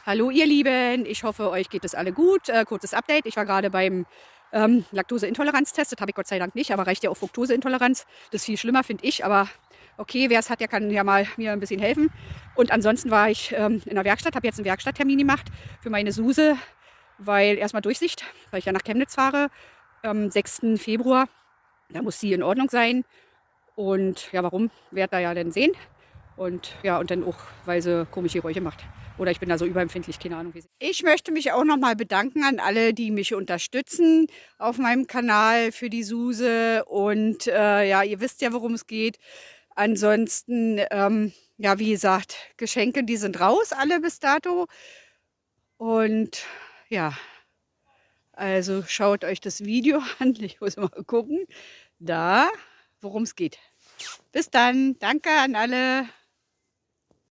Hallo ihr Lieben, ich hoffe, euch geht es alle gut. Kurzes Update, ich war gerade beim Laktoseintoleranztest, das habe ich Gott sei Dank nicht, aber reicht ja auch Fructoseintoleranz. Das ist viel schlimmer, finde ich, aber okay, wer es hat, der kann ja mal mir ein bisschen helfen. Und ansonsten war ich in der Werkstatt, habe jetzt einen Werkstatttermin gemacht für meine Suse, weil erstmal Durchsicht, weil ich ja nach Chemnitz fahre, am 6. Februar, da muss sie in Ordnung sein. Und ja, warum, werdet ihr ja dann sehen. Und ja, und dann auch, weil sie komische Geräusche macht. Oder ich bin da so überempfindlich, keine Ahnung. Ich möchte mich auch nochmal bedanken an alle, die mich unterstützen auf meinem Kanal für die Suse. Und ja, ihr wisst ja, worum es geht. Ansonsten, ja, wie gesagt, Geschenke, die sind raus, alle bis dato. Und ja, also schaut euch das Video an. Ich muss mal gucken, da, worum es geht. Bis dann. Danke an alle.